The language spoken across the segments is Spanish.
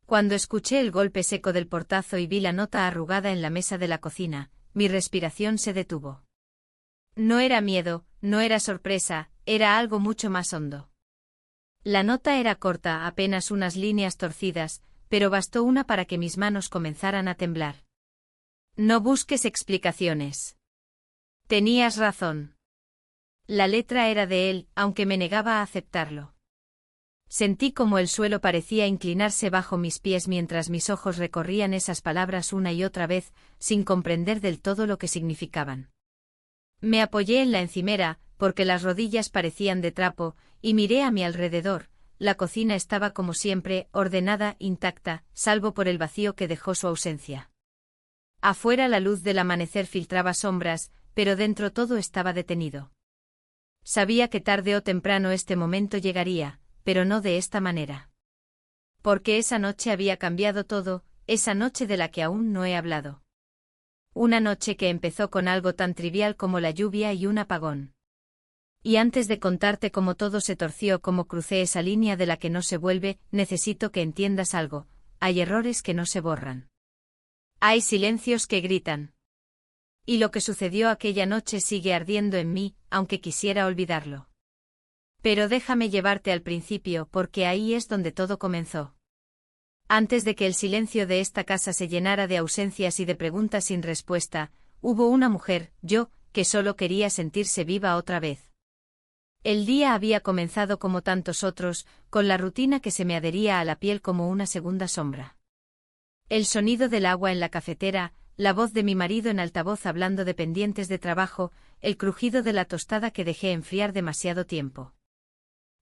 Cuando escuché el golpe seco del portazo y vi la nota arrugada en la mesa de la cocina, mi respiración se detuvo. No era miedo, no era sorpresa, era algo mucho más hondo. La nota era corta, apenas unas líneas torcidas, pero bastó una para que mis manos comenzaran a temblar. No busques explicaciones. Tenías razón. La letra era de él, aunque me negaba a aceptarlo. Sentí como el suelo parecía inclinarse bajo mis pies mientras mis ojos recorrían esas palabras una y otra vez, sin comprender del todo lo que significaban. Me apoyé en la encimera, porque las rodillas parecían de trapo, y miré a mi alrededor. La cocina estaba como siempre, ordenada, intacta, salvo por el vacío que dejó su ausencia. Afuera la luz del amanecer filtraba sombras, pero dentro todo estaba detenido. Sabía que tarde o temprano este momento llegaría, pero no de esta manera. Porque esa noche había cambiado todo, esa noche de la que aún no he hablado. Una noche que empezó con algo tan trivial como la lluvia y un apagón. Y antes de contarte cómo todo se torció, cómo crucé esa línea de la que no se vuelve, necesito que entiendas algo: hay errores que no se borran. Hay silencios que gritan. Y lo que sucedió aquella noche sigue ardiendo en mí, aunque quisiera olvidarlo. Pero déjame llevarte al principio, porque ahí es donde todo comenzó. Antes de que el silencio de esta casa se llenara de ausencias y de preguntas sin respuesta, hubo una mujer, yo, que solo quería sentirse viva otra vez. El día había comenzado como tantos otros, con la rutina que se me adhería a la piel como una segunda sombra. El sonido del agua en la cafetera, la voz de mi marido en altavoz hablando de pendientes de trabajo, el crujido de la tostada que dejé enfriar demasiado tiempo.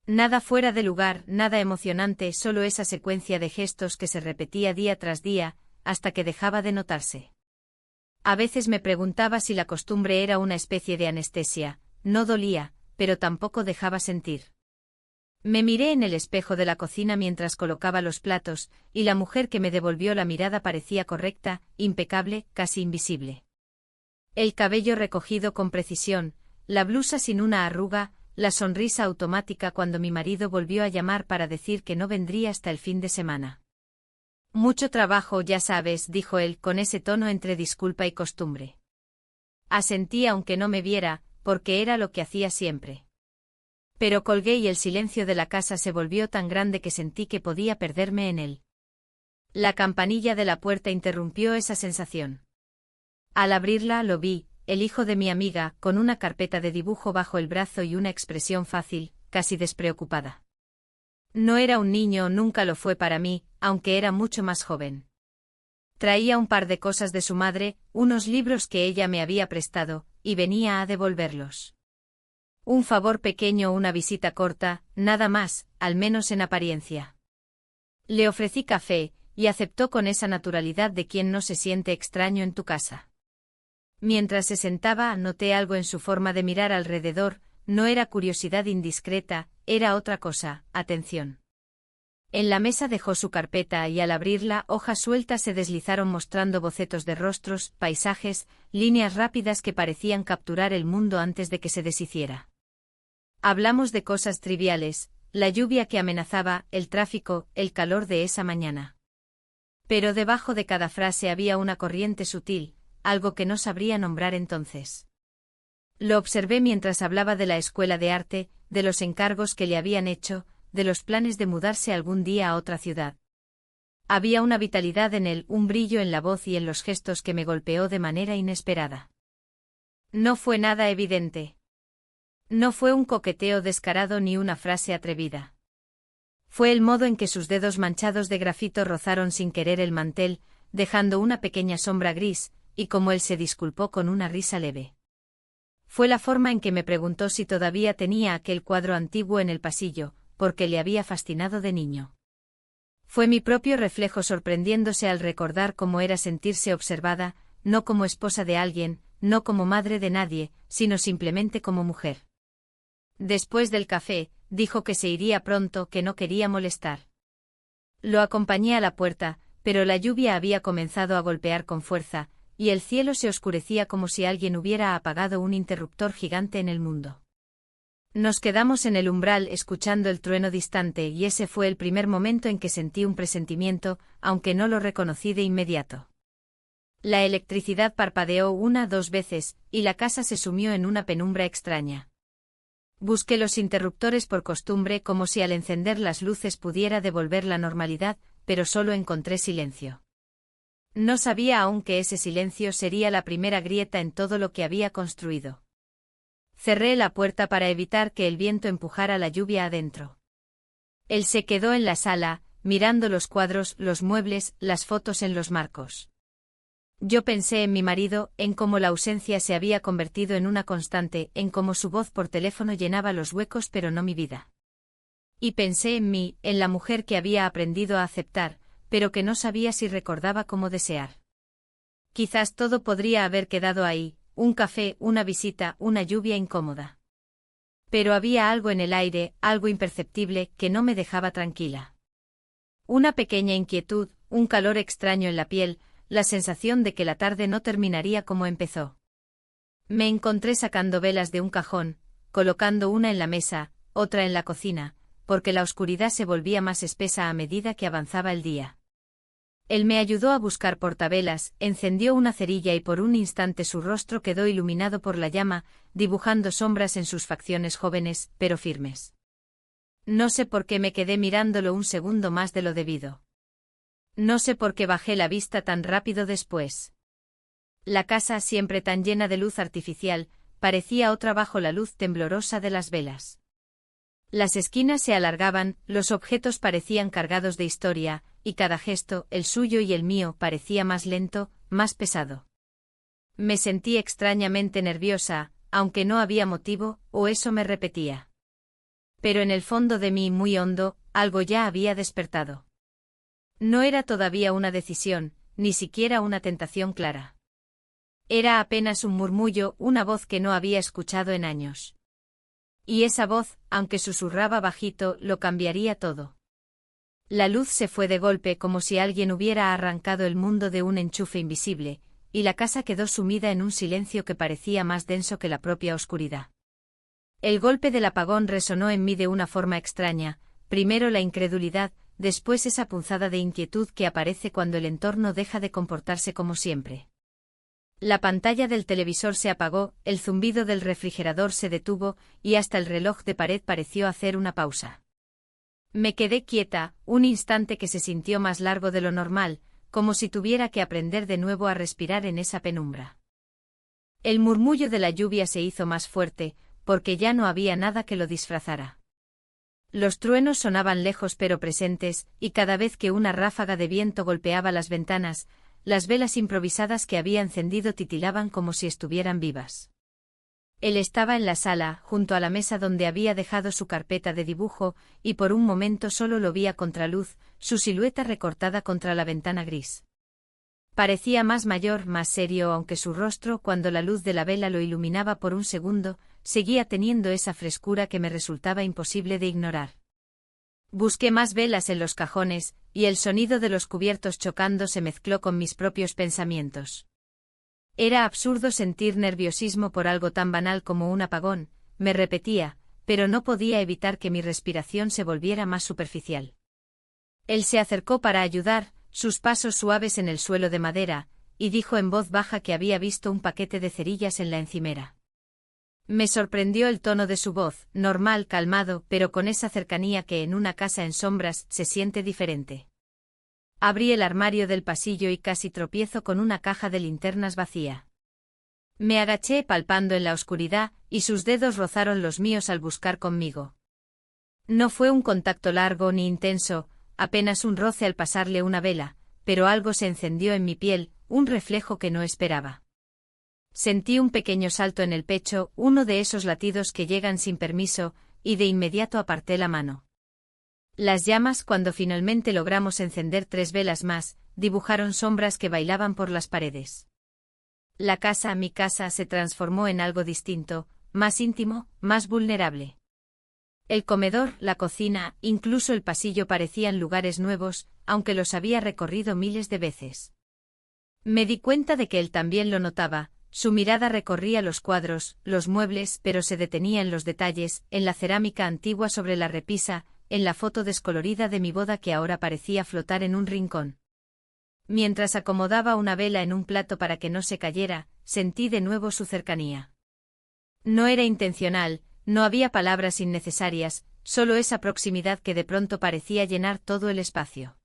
Nada fuera de lugar, nada emocionante, solo esa secuencia de gestos que se repetía día tras día, hasta que dejaba de notarse. A veces me preguntaba si la costumbre era una especie de anestesia, no dolía, pero tampoco dejaba sentir. Me miré en el espejo de la cocina mientras colocaba los platos, y la mujer que me devolvió la mirada parecía correcta, impecable, casi invisible. El cabello recogido con precisión, la blusa sin una arruga, la sonrisa automática cuando mi marido volvió a llamar para decir que no vendría hasta el fin de semana. Mucho trabajo, ya sabes, dijo él, con ese tono entre disculpa y costumbre. Asentí aunque no me viera, porque era lo que hacía siempre. Pero colgué y el silencio de la casa se volvió tan grande que sentí que podía perderme en él. La campanilla de la puerta interrumpió esa sensación. Al abrirla lo vi, el hijo de mi amiga, con una carpeta de dibujo bajo el brazo y una expresión fácil, casi despreocupada. No era un niño, nunca lo fue para mí, aunque era mucho más joven. Traía un par de cosas de su madre, unos libros que ella me había prestado, y venía a devolverlos. Un favor pequeño, una visita corta, nada más, al menos en apariencia. Le ofrecí café, y aceptó con esa naturalidad de quien no se siente extraño en tu casa. Mientras se sentaba, noté algo en su forma de mirar alrededor, no era curiosidad indiscreta, era otra cosa, atención. En la mesa dejó su carpeta y al abrirla, hojas sueltas se deslizaron mostrando bocetos de rostros, paisajes, líneas rápidas que parecían capturar el mundo antes de que se deshiciera. Hablamos de cosas triviales, la lluvia que amenazaba, el tráfico, el calor de esa mañana. Pero debajo de cada frase había una corriente sutil, algo que no sabría nombrar entonces. Lo observé mientras hablaba de la escuela de arte, de los encargos que le habían hecho, de los planes de mudarse algún día a otra ciudad. Había una vitalidad en él, un brillo en la voz y en los gestos que me golpeó de manera inesperada. No fue nada evidente. No fue un coqueteo descarado ni una frase atrevida. Fue el modo en que sus dedos manchados de grafito rozaron sin querer el mantel, dejando una pequeña sombra gris, y como él se disculpó con una risa leve. Fue la forma en que me preguntó si todavía tenía aquel cuadro antiguo en el pasillo, porque le había fascinado de niño. Fue mi propio reflejo sorprendiéndose al recordar cómo era sentirse observada, no como esposa de alguien, no como madre de nadie, sino simplemente como mujer. Después del café, dijo que se iría pronto, que no quería molestar. Lo acompañé a la puerta, pero la lluvia había comenzado a golpear con fuerza, y el cielo se oscurecía como si alguien hubiera apagado un interruptor gigante en el mundo. Nos quedamos en el umbral escuchando el trueno distante y ese fue el primer momento en que sentí un presentimiento, aunque no lo reconocí de inmediato. La electricidad parpadeó 1-2 veces, y la casa se sumió en una penumbra extraña. Busqué los interruptores por costumbre como si al encender las luces pudiera devolver la normalidad, pero solo encontré silencio. No sabía aún que ese silencio sería la primera grieta en todo lo que había construido. Cerré la puerta para evitar que el viento empujara la lluvia adentro. Él se quedó en la sala, mirando los cuadros, los muebles, las fotos en los marcos. Yo pensé en mi marido, en cómo la ausencia se había convertido en una constante, en cómo su voz por teléfono llenaba los huecos pero no mi vida. Y pensé en mí, en la mujer que había aprendido a aceptar, pero que no sabía si recordaba cómo desear. Quizás todo podría haber quedado ahí, un café, una visita, una lluvia incómoda. Pero había algo en el aire, algo imperceptible, que no me dejaba tranquila. Una pequeña inquietud, un calor extraño en la piel, la sensación de que la tarde no terminaría como empezó. Me encontré sacando velas de un cajón, colocando una en la mesa, otra en la cocina, porque la oscuridad se volvía más espesa a medida que avanzaba el día. Él me ayudó a buscar portavelas, encendió una cerilla y por un instante su rostro quedó iluminado por la llama, dibujando sombras en sus facciones jóvenes, pero firmes. No sé por qué me quedé mirándolo un segundo más de lo debido. No sé por qué bajé la vista tan rápido después. La casa, siempre tan llena de luz artificial, parecía otra bajo la luz temblorosa de las velas. Las esquinas se alargaban, los objetos parecían cargados de historia, y cada gesto, el suyo y el mío, parecía más lento, más pesado. Me sentí extrañamente nerviosa, aunque no había motivo, o eso me repetía. Pero en el fondo de mí, muy hondo, algo ya había despertado. No era todavía una decisión, ni siquiera una tentación clara. Era apenas un murmullo, una voz que no había escuchado en años. Y esa voz, aunque susurraba bajito, lo cambiaría todo. La luz se fue de golpe como si alguien hubiera arrancado el mundo de un enchufe invisible, y la casa quedó sumida en un silencio que parecía más denso que la propia oscuridad. El golpe del apagón resonó en mí de una forma extraña, primero la incredulidad, después esa punzada de inquietud que aparece cuando el entorno deja de comportarse como siempre. La pantalla del televisor se apagó, el zumbido del refrigerador se detuvo, y hasta el reloj de pared pareció hacer una pausa. Me quedé quieta, un instante que se sintió más largo de lo normal, como si tuviera que aprender de nuevo a respirar en esa penumbra. El murmullo de la lluvia se hizo más fuerte, porque ya no había nada que lo disfrazara. Los truenos sonaban lejos pero presentes, y cada vez que una ráfaga de viento golpeaba las ventanas, las velas improvisadas que había encendido titilaban como si estuvieran vivas. Él estaba en la sala, junto a la mesa donde había dejado su carpeta de dibujo, y por un momento solo lo vi a contraluz, su silueta recortada contra la ventana gris. Parecía más mayor, más serio, aunque su rostro, cuando la luz de la vela lo iluminaba por un segundo, seguía teniendo esa frescura que me resultaba imposible de ignorar. Busqué más velas en los cajones, y el sonido de los cubiertos chocando se mezcló con mis propios pensamientos. Era absurdo sentir nerviosismo por algo tan banal como un apagón, me repetía, pero no podía evitar que mi respiración se volviera más superficial. Él se acercó para ayudar, sus pasos suaves en el suelo de madera, y dijo en voz baja que había visto un paquete de cerillas en la encimera. Me sorprendió el tono de su voz, normal, calmado, pero con esa cercanía que en una casa en sombras se siente diferente. Abrí el armario del pasillo y casi tropiezo con una caja de linternas vacía. Me agaché palpando en la oscuridad, y sus dedos rozaron los míos al buscar conmigo. No fue un contacto largo ni intenso, apenas un roce al pasarle una vela, pero algo se encendió en mi piel, un reflejo que no esperaba. Sentí un pequeño salto en el pecho, uno de esos latidos que llegan sin permiso, y de inmediato aparté la mano. Las llamas, cuando finalmente logramos encender 3 velas más, dibujaron sombras que bailaban por las paredes. La casa, mi casa, se transformó en algo distinto, más íntimo, más vulnerable. El comedor, la cocina, incluso el pasillo parecían lugares nuevos, aunque los había recorrido miles de veces. Me di cuenta de que él también lo notaba, Su mirada recorría los cuadros, los muebles, pero se detenía en los detalles, en la cerámica antigua sobre la repisa, en la foto descolorida de mi boda que ahora parecía flotar en un rincón. Mientras acomodaba una vela en un plato para que no se cayera, sentí de nuevo su cercanía. No era intencional, no había palabras innecesarias, solo esa proximidad que de pronto parecía llenar todo el espacio.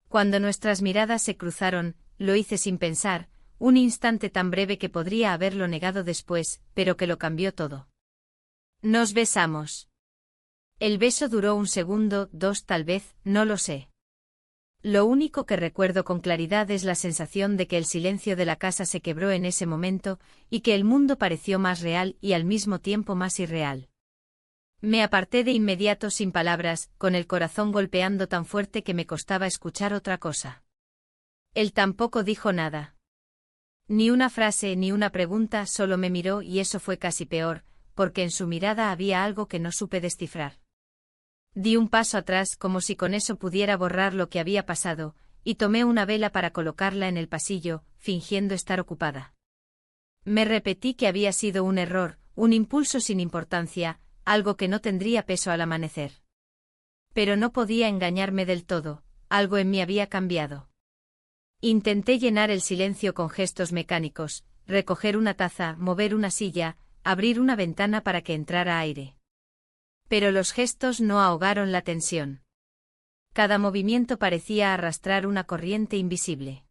Cuando nuestras miradas se cruzaron, lo hice sin pensar, un instante tan breve que podría haberlo negado después, pero que lo cambió todo. Nos besamos. El beso duró un segundo, dos tal vez, no lo sé. Lo único que recuerdo con claridad es la sensación de que el silencio de la casa se quebró en ese momento, y que el mundo pareció más real y al mismo tiempo más irreal. Me aparté de inmediato sin palabras, con el corazón golpeando tan fuerte que me costaba escuchar otra cosa. Él tampoco dijo nada. Ni una frase ni una pregunta, solo me miró y eso fue casi peor, porque en su mirada había algo que no supe descifrar. Di un paso atrás como si con eso pudiera borrar lo que había pasado, y tomé una vela para colocarla en el pasillo, fingiendo estar ocupada. Me repetí que había sido un error, un impulso sin importancia, algo que no tendría peso al amanecer. Pero no podía engañarme del todo, algo en mí había cambiado. Intenté llenar el silencio con gestos mecánicos, recoger una taza, mover una silla, abrir una ventana para que entrara aire. Pero los gestos no ahogaron la tensión. Cada movimiento parecía arrastrar una corriente invisible.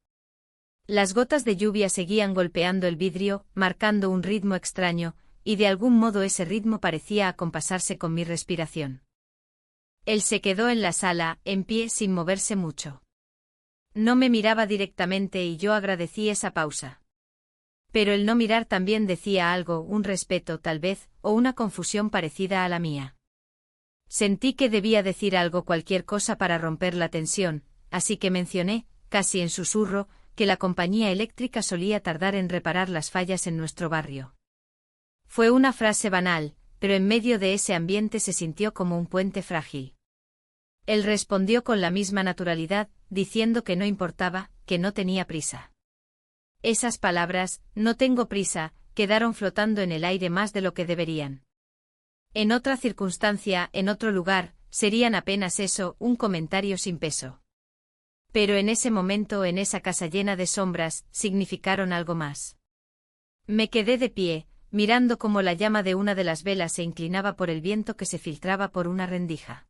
Las gotas de lluvia seguían golpeando el vidrio, marcando un ritmo extraño, y de algún modo ese ritmo parecía acompasarse con mi respiración. Él se quedó en la sala, en pie sin moverse mucho. No me miraba directamente y yo agradecí esa pausa. Pero el no mirar también decía algo, un respeto tal vez, o una confusión parecida a la mía. Sentí que debía decir algo, cualquier cosa para romper la tensión, así que mencioné, casi en susurro, que la compañía eléctrica solía tardar en reparar las fallas en nuestro barrio. Fue una frase banal, pero en medio de ese ambiente se sintió como un puente frágil. Él respondió con la misma naturalidad, diciendo que no importaba, que no tenía prisa. Esas palabras, no tengo prisa, quedaron flotando en el aire más de lo que deberían. En otra circunstancia, en otro lugar, serían apenas eso, un comentario sin peso. Pero en ese momento, en esa casa llena de sombras, significaron algo más. Me quedé de pie, mirando cómo la llama de una de las velas se inclinaba por el viento que se filtraba por una rendija.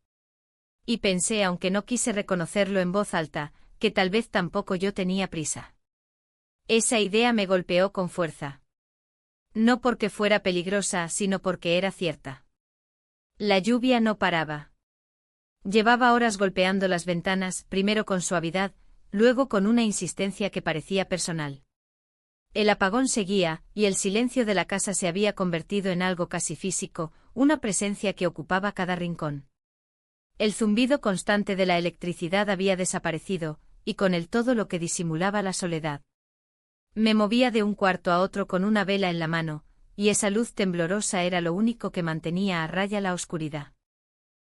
Y pensé, aunque no quise reconocerlo en voz alta, que tal vez tampoco yo tenía prisa. Esa idea me golpeó con fuerza. No porque fuera peligrosa, sino porque era cierta. La lluvia no paraba. Llevaba horas golpeando las ventanas, primero con suavidad, luego con una insistencia que parecía personal. El apagón seguía, y el silencio de la casa se había convertido en algo casi físico, una presencia que ocupaba cada rincón. El zumbido constante de la electricidad había desaparecido, y con él todo lo que disimulaba la soledad. Me movía de un cuarto a otro con una vela en la mano, y esa luz temblorosa era lo único que mantenía a raya la oscuridad.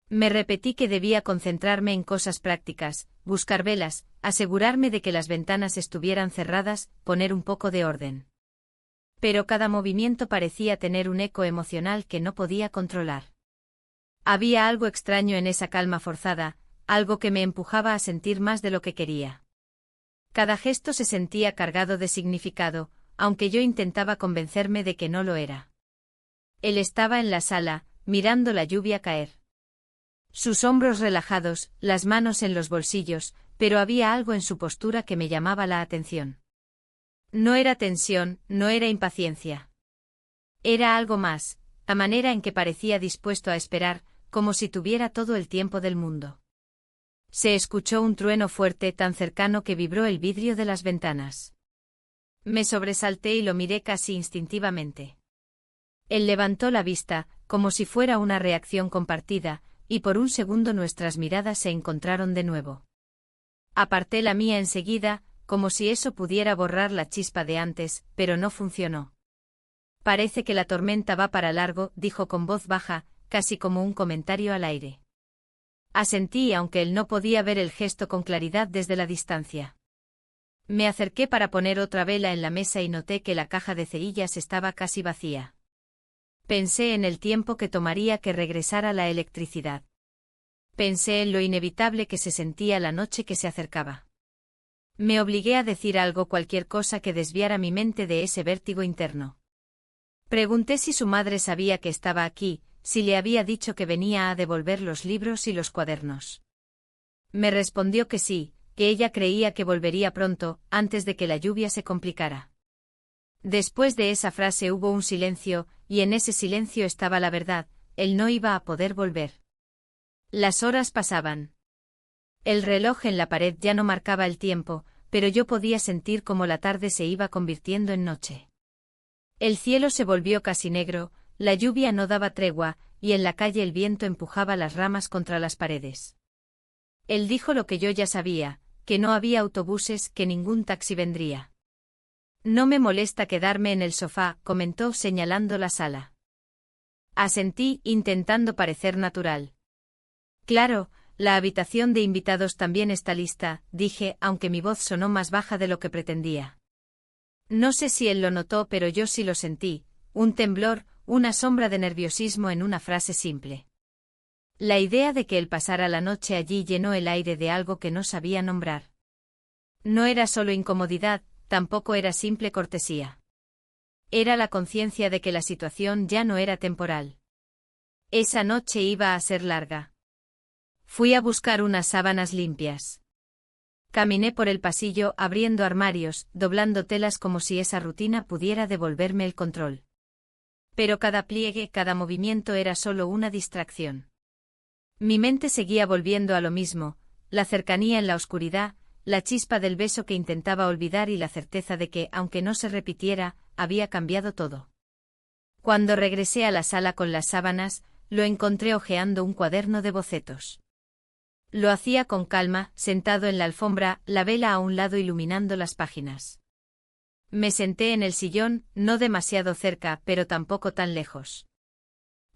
Me repetí que debía concentrarme en cosas prácticas, buscar velas, asegurarme de que las ventanas estuvieran cerradas, poner un poco de orden. Pero cada movimiento parecía tener un eco emocional que no podía controlar. Había algo extraño en esa calma forzada, algo que me empujaba a sentir más de lo que quería. Cada gesto se sentía cargado de significado, aunque yo intentaba convencerme de que no lo era. Él estaba en la sala, mirando la lluvia caer. Sus hombros relajados, las manos en los bolsillos, pero había algo en su postura que me llamaba la atención. No era tensión, no era impaciencia. Era algo más, la manera en que parecía dispuesto a esperar, como si tuviera todo el tiempo del mundo. Se escuchó un trueno fuerte tan cercano que vibró el vidrio de las ventanas. Me sobresalté y lo miré casi instintivamente. Él levantó la vista, como si fuera una reacción compartida, y por un segundo nuestras miradas se encontraron de nuevo. Aparté la mía enseguida, como si eso pudiera borrar la chispa de antes, pero no funcionó. Parece que la tormenta va para largo, dijo con voz baja, casi como un comentario al aire. Asentí aunque él no podía ver el gesto con claridad desde la distancia. Me acerqué para poner otra vela en la mesa y noté que la caja de cerillas estaba casi vacía. Pensé en el tiempo que tomaría que regresara la electricidad. Pensé en lo inevitable que se sentía la noche que se acercaba. Me obligué a decir algo, cualquier cosa que desviara mi mente de ese vértigo interno. Pregunté si su madre sabía que estaba aquí, si le había dicho que venía a devolver los libros y los cuadernos. Me respondió que sí, que ella creía que volvería pronto, antes de que la lluvia se complicara. Después de esa frase hubo un silencio, y en ese silencio estaba la verdad: él no iba a poder volver. Las horas pasaban. El reloj en la pared ya no marcaba el tiempo, pero yo podía sentir cómo la tarde se iba convirtiendo en noche. El cielo se volvió casi negro, la lluvia no daba tregua, y en la calle el viento empujaba las ramas contra las paredes. Él dijo lo que yo ya sabía, que no había autobuses, que ningún taxi vendría. No me molesta quedarme en el sofá, comentó señalando la sala. Asentí, intentando parecer natural. Claro, la habitación de invitados también está lista, dije, aunque mi voz sonó más baja de lo que pretendía. No sé si él lo notó, pero yo sí lo sentí, un temblor, una sombra de nerviosismo en una frase simple. La idea de que él pasara la noche allí llenó el aire de algo que no sabía nombrar. No era solo incomodidad, tampoco era simple cortesía. Era la conciencia de que la situación ya no era temporal. Esa noche iba a ser larga. Fui a buscar unas sábanas limpias. Caminé por el pasillo, abriendo armarios, doblando telas como si esa rutina pudiera devolverme el control. Pero cada pliegue, cada movimiento era solo una distracción. Mi mente seguía volviendo a lo mismo, la cercanía en la oscuridad, la chispa del beso que intentaba olvidar y la certeza de que, aunque no se repitiera, había cambiado todo. Cuando regresé a la sala con las sábanas, lo encontré hojeando un cuaderno de bocetos. Lo hacía con calma, sentado en la alfombra, la vela a un lado iluminando las páginas. Me senté en el sillón, no demasiado cerca, pero tampoco tan lejos.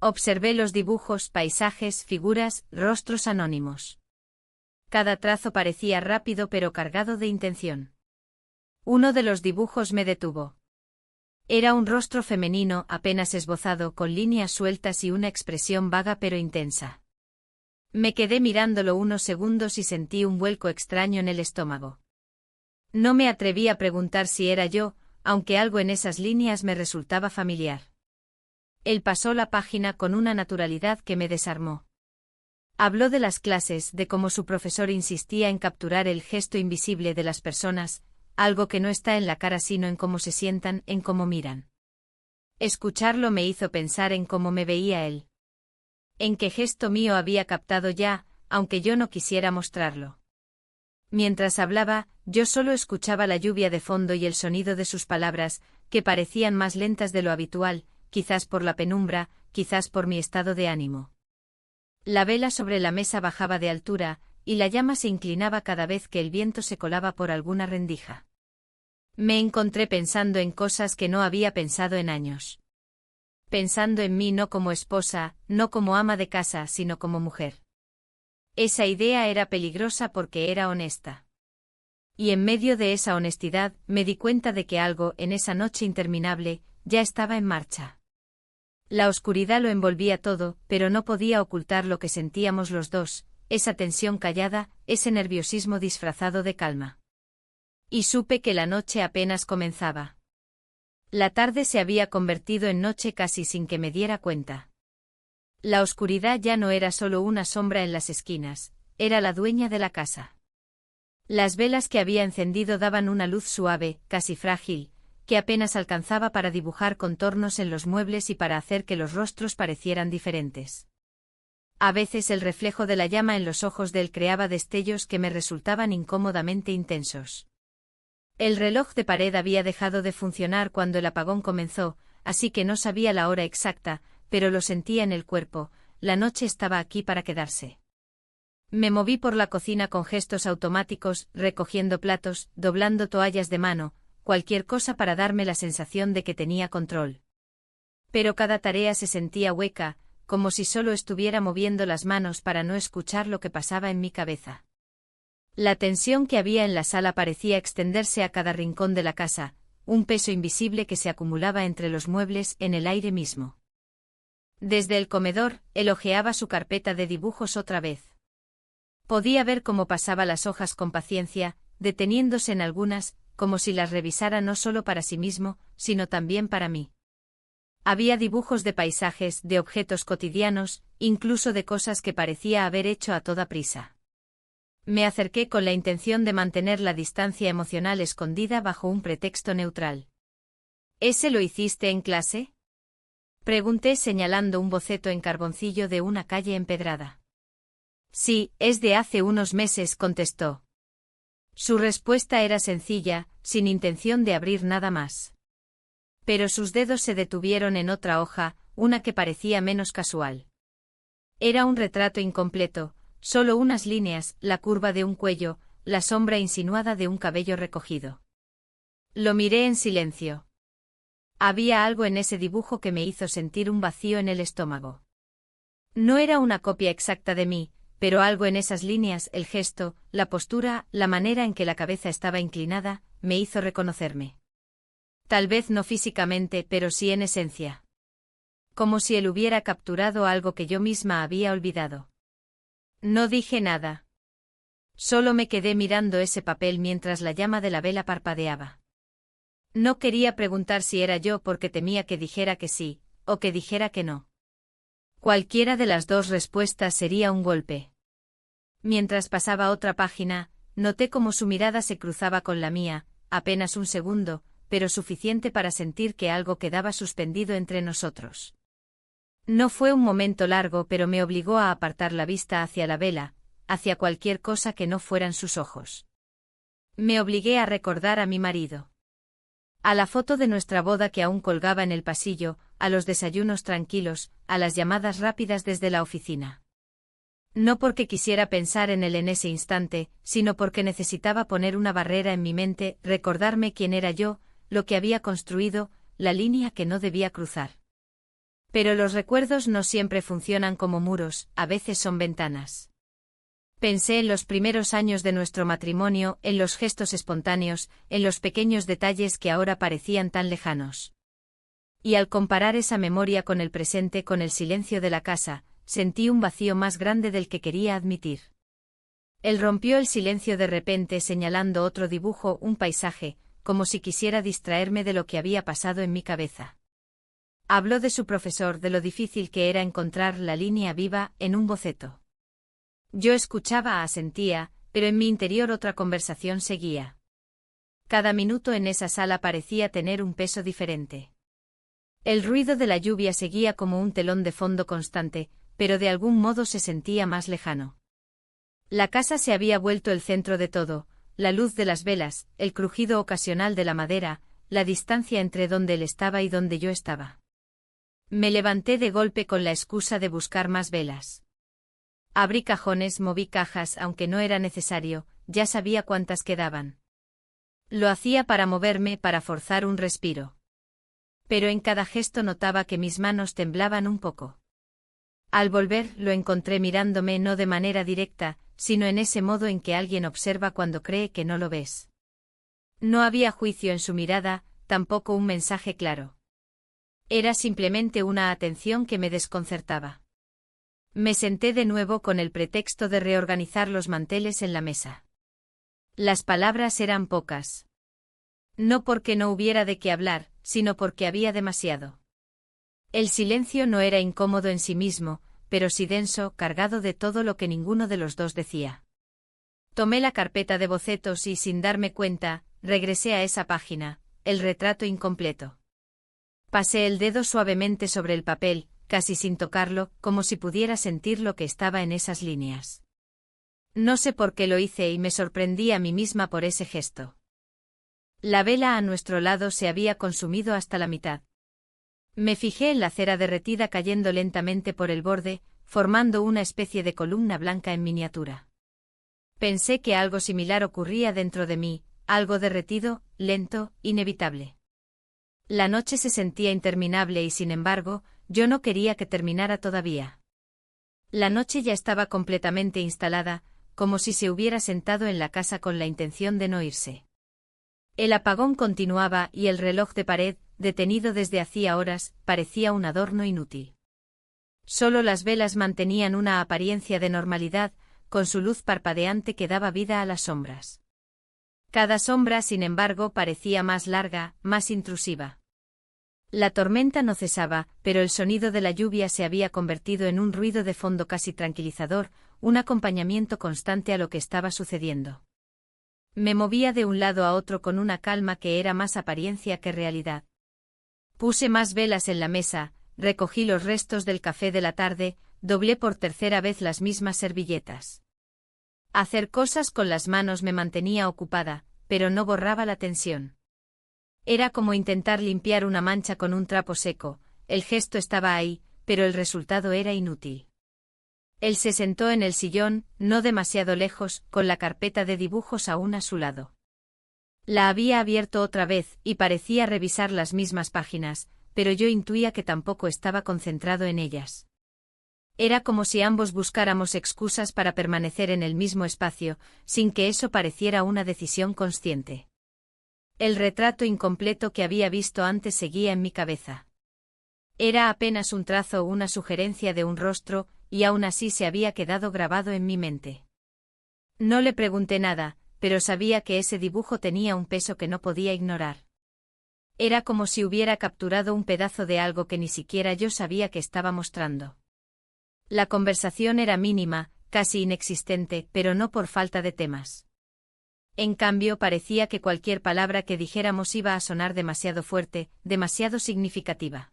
Observé los dibujos, paisajes, figuras, rostros anónimos. Cada trazo parecía rápido pero cargado de intención. Uno de los dibujos me detuvo. Era un rostro femenino, apenas esbozado, con líneas sueltas y una expresión vaga pero intensa. Me quedé mirándolo unos segundos y sentí un vuelco extraño en el estómago. No me atreví a preguntar si era yo, aunque algo en esas líneas me resultaba familiar. Él pasó la página con una naturalidad que me desarmó. Habló de las clases, de cómo su profesor insistía en capturar el gesto invisible de las personas, algo que no está en la cara sino en cómo se sientan, en cómo miran. Escucharlo me hizo pensar en cómo me veía él. En qué gesto mío había captado ya, aunque yo no quisiera mostrarlo. Mientras hablaba, yo solo escuchaba la lluvia de fondo y el sonido de sus palabras, que parecían más lentas de lo habitual, quizás por la penumbra, quizás por mi estado de ánimo. La vela sobre la mesa bajaba de altura, y la llama se inclinaba cada vez que el viento se colaba por alguna rendija. Me encontré pensando en cosas que no había pensado en años. Pensando en mí no como esposa, no como ama de casa, sino como mujer. Esa idea era peligrosa porque era honesta. Y en medio de esa honestidad, me di cuenta de que algo, en esa noche interminable, ya estaba en marcha. La oscuridad lo envolvía todo, pero no podía ocultar lo que sentíamos los dos, esa tensión callada, ese nerviosismo disfrazado de calma. Y supe que la noche apenas comenzaba. La tarde se había convertido en noche casi sin que me diera cuenta. La oscuridad ya no era solo una sombra en las esquinas, era la dueña de la casa. Las velas que había encendido daban una luz suave, casi frágil, que apenas alcanzaba para dibujar contornos en los muebles y para hacer que los rostros parecieran diferentes. A veces el reflejo de la llama en los ojos de él creaba destellos que me resultaban incómodamente intensos. El reloj de pared había dejado de funcionar cuando el apagón comenzó, así que no sabía la hora exacta, pero lo sentía en el cuerpo, la noche estaba aquí para quedarse. Me moví por la cocina con gestos automáticos, recogiendo platos, doblando toallas de mano, cualquier cosa para darme la sensación de que tenía control. Pero cada tarea se sentía hueca, como si solo estuviera moviendo las manos para no escuchar lo que pasaba en mi cabeza. La tensión que había en la sala parecía extenderse a cada rincón de la casa, un peso invisible que se acumulaba entre los muebles en el aire mismo. Desde el comedor, él hojeaba su carpeta de dibujos otra vez. Podía ver cómo pasaba las hojas con paciencia, deteniéndose en algunas, como si las revisara no solo para sí mismo, sino también para mí. Había dibujos de paisajes, de objetos cotidianos, incluso de cosas que parecía haber hecho a toda prisa. Me acerqué con la intención de mantener la distancia emocional escondida bajo un pretexto neutral. ¿Ese lo hiciste en clase? Pregunté señalando un boceto en carboncillo de una calle empedrada. Sí, es de hace unos meses, contestó. Su respuesta era sencilla, sin intención de abrir nada más. Pero sus dedos se detuvieron en otra hoja, una que parecía menos casual. Era un retrato incompleto, solo unas líneas, la curva de un cuello, la sombra insinuada de un cabello recogido. Lo miré en silencio. Había algo en ese dibujo que me hizo sentir un vacío en el estómago. No era una copia exacta de mí, pero algo en esas líneas, el gesto, la postura, la manera en que la cabeza estaba inclinada, me hizo reconocerme. Tal vez no físicamente, pero sí en esencia. Como si él hubiera capturado algo que yo misma había olvidado. No dije nada. Solo me quedé mirando ese papel mientras la llama de la vela parpadeaba. No quería preguntar si era yo porque temía que dijera que sí, o que dijera que no. Cualquiera de las dos respuestas sería un golpe. Mientras pasaba otra página, noté cómo su mirada se cruzaba con la mía, apenas un segundo, pero suficiente para sentir que algo quedaba suspendido entre nosotros. No fue un momento largo, pero me obligó a apartar la vista hacia la vela, hacia cualquier cosa que no fueran sus ojos. Me obligué a recordar a mi marido. A la foto de nuestra boda que aún colgaba en el pasillo, a los desayunos tranquilos, a las llamadas rápidas desde la oficina. No porque quisiera pensar en él en ese instante, sino porque necesitaba poner una barrera en mi mente, recordarme quién era yo, lo que había construido, la línea que no debía cruzar. Pero los recuerdos no siempre funcionan como muros, a veces son ventanas. Pensé en los primeros años de nuestro matrimonio, en los gestos espontáneos, en los pequeños detalles que ahora parecían tan lejanos. Y al comparar esa memoria con el presente, con el silencio de la casa, sentí un vacío más grande del que quería admitir. Él rompió el silencio de repente señalando otro dibujo, un paisaje, como si quisiera distraerme de lo que había pasado en mi cabeza. Habló de su profesor, de lo difícil que era encontrar la línea viva en un boceto. Yo escuchaba, asentía, pero en mi interior otra conversación seguía. Cada minuto en esa sala parecía tener un peso diferente. El ruido de la lluvia seguía como un telón de fondo constante, pero de algún modo se sentía más lejano. La casa se había vuelto el centro de todo, la luz de las velas, el crujido ocasional de la madera, la distancia entre donde él estaba y donde yo estaba. Me levanté de golpe con la excusa de buscar más velas. Abrí cajones, moví cajas, aunque no era necesario, ya sabía cuántas quedaban. Lo hacía para moverme, para forzar un respiro. Pero en cada gesto notaba que mis manos temblaban un poco. Al volver, lo encontré mirándome no de manera directa, sino en ese modo en que alguien observa cuando cree que no lo ves. No había juicio en su mirada, tampoco un mensaje claro. Era simplemente una atención que me desconcertaba. Me senté de nuevo con el pretexto de reorganizar los manteles en la mesa. Las palabras eran pocas. No porque no hubiera de qué hablar, sino porque había demasiado. El silencio no era incómodo en sí mismo, pero sí denso, cargado de todo lo que ninguno de los dos decía. Tomé la carpeta de bocetos y, sin darme cuenta, regresé a esa página, el retrato incompleto. Pasé el dedo suavemente sobre el papel, casi sin tocarlo, como si pudiera sentir lo que estaba en esas líneas. No sé por qué lo hice y me sorprendí a mí misma por ese gesto. La vela a nuestro lado se había consumido hasta la mitad. Me fijé en la cera derretida cayendo lentamente por el borde, formando una especie de columna blanca en miniatura. Pensé que algo similar ocurría dentro de mí, algo derretido, lento, inevitable. La noche se sentía interminable y sin embargo, yo no quería que terminara todavía. La noche ya estaba completamente instalada, como si se hubiera sentado en la casa con la intención de no irse. El apagón continuaba y el reloj de pared, detenido desde hacía horas, parecía un adorno inútil. Solo las velas mantenían una apariencia de normalidad, con su luz parpadeante que daba vida a las sombras. Cada sombra, sin embargo, parecía más larga, más intrusiva. La tormenta no cesaba, pero el sonido de la lluvia se había convertido en un ruido de fondo casi tranquilizador, un acompañamiento constante a lo que estaba sucediendo. Me movía de un lado a otro con una calma que era más apariencia que realidad. Puse más velas en la mesa, recogí los restos del café de la tarde, doblé por tercera vez las mismas servilletas. Hacer cosas con las manos me mantenía ocupada, pero no borraba la tensión. Era como intentar limpiar una mancha con un trapo seco, el gesto estaba ahí, pero el resultado era inútil. Él se sentó en el sillón, no demasiado lejos, con la carpeta de dibujos aún a su lado. La había abierto otra vez, y parecía revisar las mismas páginas, pero yo intuía que tampoco estaba concentrado en ellas. Era como si ambos buscáramos excusas para permanecer en el mismo espacio, sin que eso pareciera una decisión consciente. El retrato incompleto que había visto antes seguía en mi cabeza. Era apenas un trazo o una sugerencia de un rostro, y aún así se había quedado grabado en mi mente. No le pregunté nada, pero sabía que ese dibujo tenía un peso que no podía ignorar. Era como si hubiera capturado un pedazo de algo que ni siquiera yo sabía que estaba mostrando. La conversación era mínima, casi inexistente, pero no por falta de temas. En cambio, parecía que cualquier palabra que dijéramos iba a sonar demasiado fuerte, demasiado significativa.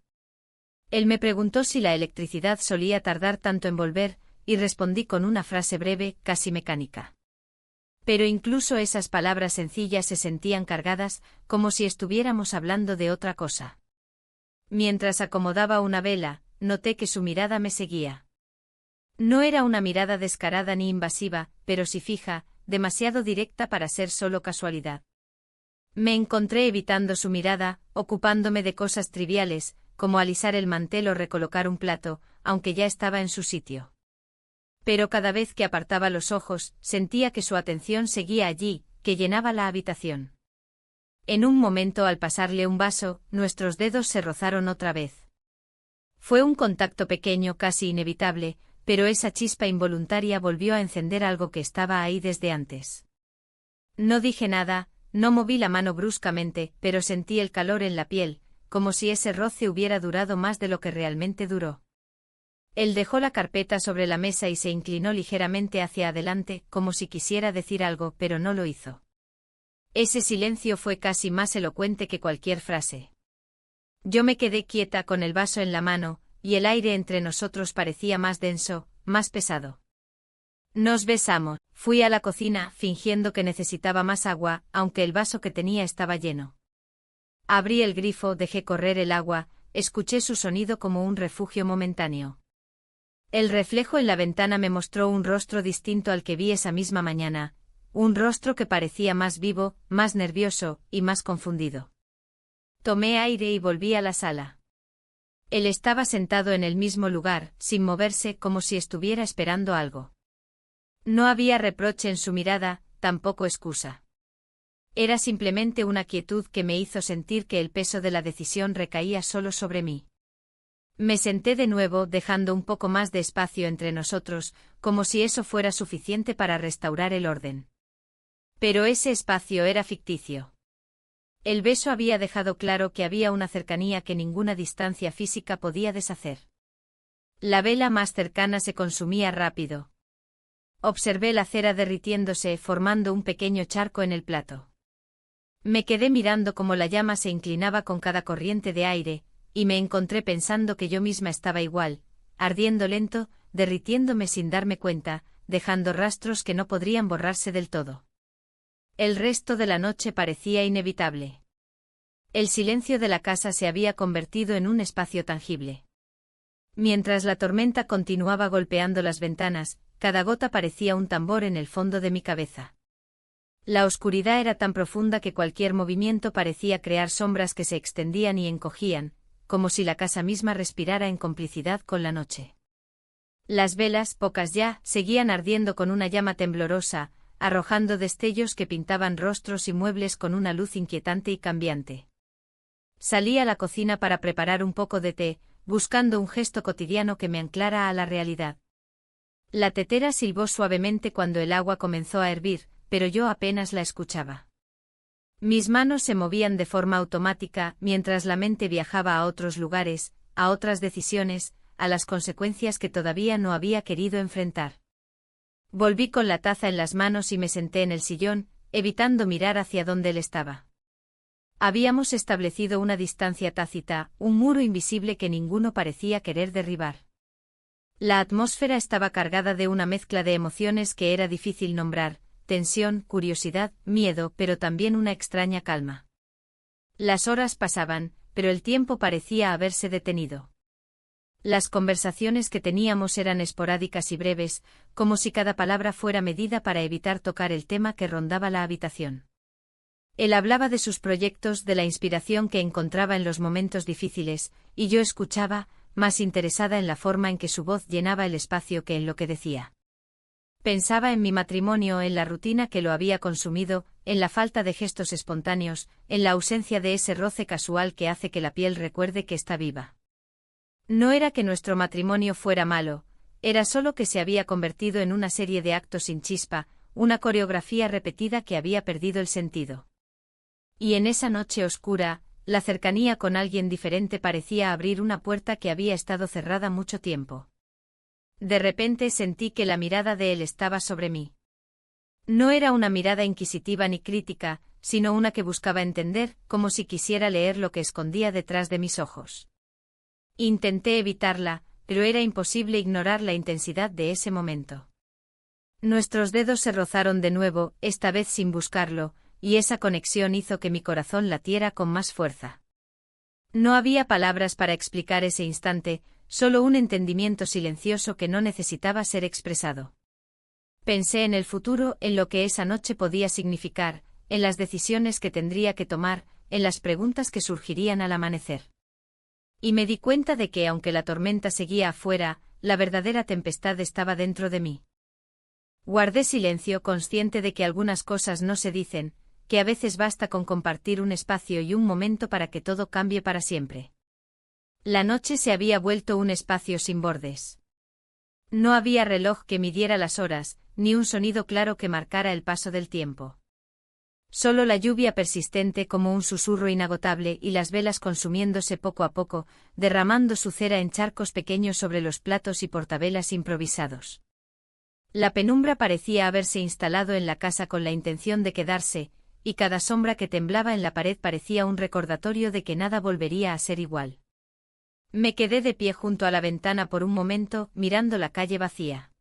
Él me preguntó si la electricidad solía tardar tanto en volver, y respondí con una frase breve, casi mecánica. Pero incluso esas palabras sencillas se sentían cargadas, como si estuviéramos hablando de otra cosa. Mientras acomodaba una vela, noté que su mirada me seguía. No era una mirada descarada ni invasiva, pero sí fija, demasiado directa para ser solo casualidad. Me encontré evitando su mirada, ocupándome de cosas triviales, como alisar el mantel o recolocar un plato, aunque ya estaba en su sitio. Pero cada vez que apartaba los ojos, sentía que su atención seguía allí, que llenaba la habitación. En un momento, al pasarle un vaso, nuestros dedos se rozaron otra vez. Fue un contacto pequeño, casi inevitable, pero esa chispa involuntaria volvió a encender algo que estaba ahí desde antes. No dije nada, no moví la mano bruscamente, pero sentí el calor en la piel, como si ese roce hubiera durado más de lo que realmente duró. Él dejó la carpeta sobre la mesa y se inclinó ligeramente hacia adelante, como si quisiera decir algo, pero no lo hizo. Ese silencio fue casi más elocuente que cualquier frase. Yo me quedé quieta con el vaso en la mano, y el aire entre nosotros parecía más denso, más pesado. Nos besamos. Fui a la cocina, fingiendo que necesitaba más agua, aunque el vaso que tenía estaba lleno. Abrí el grifo, dejé correr el agua, escuché su sonido como un refugio momentáneo. El reflejo en la ventana me mostró un rostro distinto al que vi esa misma mañana, un rostro que parecía más vivo, más nervioso, y más confundido. Tomé aire y volví a la sala. Él estaba sentado en el mismo lugar, sin moverse, como si estuviera esperando algo. No había reproche en su mirada, tampoco excusa. Era simplemente una quietud que me hizo sentir que el peso de la decisión recaía solo sobre mí. Me senté de nuevo, dejando un poco más de espacio entre nosotros, como si eso fuera suficiente para restaurar el orden. Pero ese espacio era ficticio. El beso había dejado claro que había una cercanía que ninguna distancia física podía deshacer. La vela más cercana se consumía rápido. Observé la cera derritiéndose, formando un pequeño charco en el plato. Me quedé mirando cómo la llama se inclinaba con cada corriente de aire, y me encontré pensando que yo misma estaba igual, ardiendo lento, derritiéndome sin darme cuenta, dejando rastros que no podrían borrarse del todo. El resto de la noche parecía inevitable. El silencio de la casa se había convertido en un espacio tangible. Mientras la tormenta continuaba golpeando las ventanas, cada gota parecía un tambor en el fondo de mi cabeza. La oscuridad era tan profunda que cualquier movimiento parecía crear sombras que se extendían y encogían, como si la casa misma respirara en complicidad con la noche. Las velas, pocas ya, seguían ardiendo con una llama temblorosa, arrojando destellos que pintaban rostros y muebles con una luz inquietante y cambiante. Salí a la cocina para preparar un poco de té, buscando un gesto cotidiano que me anclara a la realidad. La tetera silbó suavemente cuando el agua comenzó a hervir, pero yo apenas la escuchaba. Mis manos se movían de forma automática mientras la mente viajaba a otros lugares, a otras decisiones, a las consecuencias que todavía no había querido enfrentar. Volví con la taza en las manos y me senté en el sillón, evitando mirar hacia donde él estaba. Habíamos establecido una distancia tácita, un muro invisible que ninguno parecía querer derribar. La atmósfera estaba cargada de una mezcla de emociones que era difícil nombrar, tensión, curiosidad, miedo, pero también una extraña calma. Las horas pasaban, pero el tiempo parecía haberse detenido. Las conversaciones que teníamos eran esporádicas y breves, como si cada palabra fuera medida para evitar tocar el tema que rondaba la habitación. Él hablaba de sus proyectos, de la inspiración que encontraba en los momentos difíciles, y yo escuchaba, más interesada en la forma en que su voz llenaba el espacio que en lo que decía. Pensaba en mi matrimonio, en la rutina que lo había consumido, en la falta de gestos espontáneos, en la ausencia de ese roce casual que hace que la piel recuerde que está viva. No era que nuestro matrimonio fuera malo, era solo que se había convertido en una serie de actos sin chispa, una coreografía repetida que había perdido el sentido. Y en esa noche oscura, la cercanía con alguien diferente parecía abrir una puerta que había estado cerrada mucho tiempo. De repente sentí que la mirada de él estaba sobre mí. No era una mirada inquisitiva ni crítica, sino una que buscaba entender, como si quisiera leer lo que escondía detrás de mis ojos. Intenté evitarla, pero era imposible ignorar la intensidad de ese momento. Nuestros dedos se rozaron de nuevo, esta vez sin buscarlo, y esa conexión hizo que mi corazón latiera con más fuerza. No había palabras para explicar ese instante, solo un entendimiento silencioso que no necesitaba ser expresado. Pensé en el futuro, en lo que esa noche podía significar, en las decisiones que tendría que tomar, en las preguntas que surgirían al amanecer. Y me di cuenta de que aunque la tormenta seguía afuera, la verdadera tempestad estaba dentro de mí. Guardé silencio, consciente de que algunas cosas no se dicen, que a veces basta con compartir un espacio y un momento para que todo cambie para siempre. La noche se había vuelto un espacio sin bordes. No había reloj que midiera las horas, ni un sonido claro que marcara el paso del tiempo. Solo la lluvia persistente como un susurro inagotable y las velas consumiéndose poco a poco, derramando su cera en charcos pequeños sobre los platos y portavelas improvisados. La penumbra parecía haberse instalado en la casa con la intención de quedarse, y cada sombra que temblaba en la pared parecía un recordatorio de que nada volvería a ser igual. Me quedé de pie junto a la ventana por un momento, mirando la calle vacía.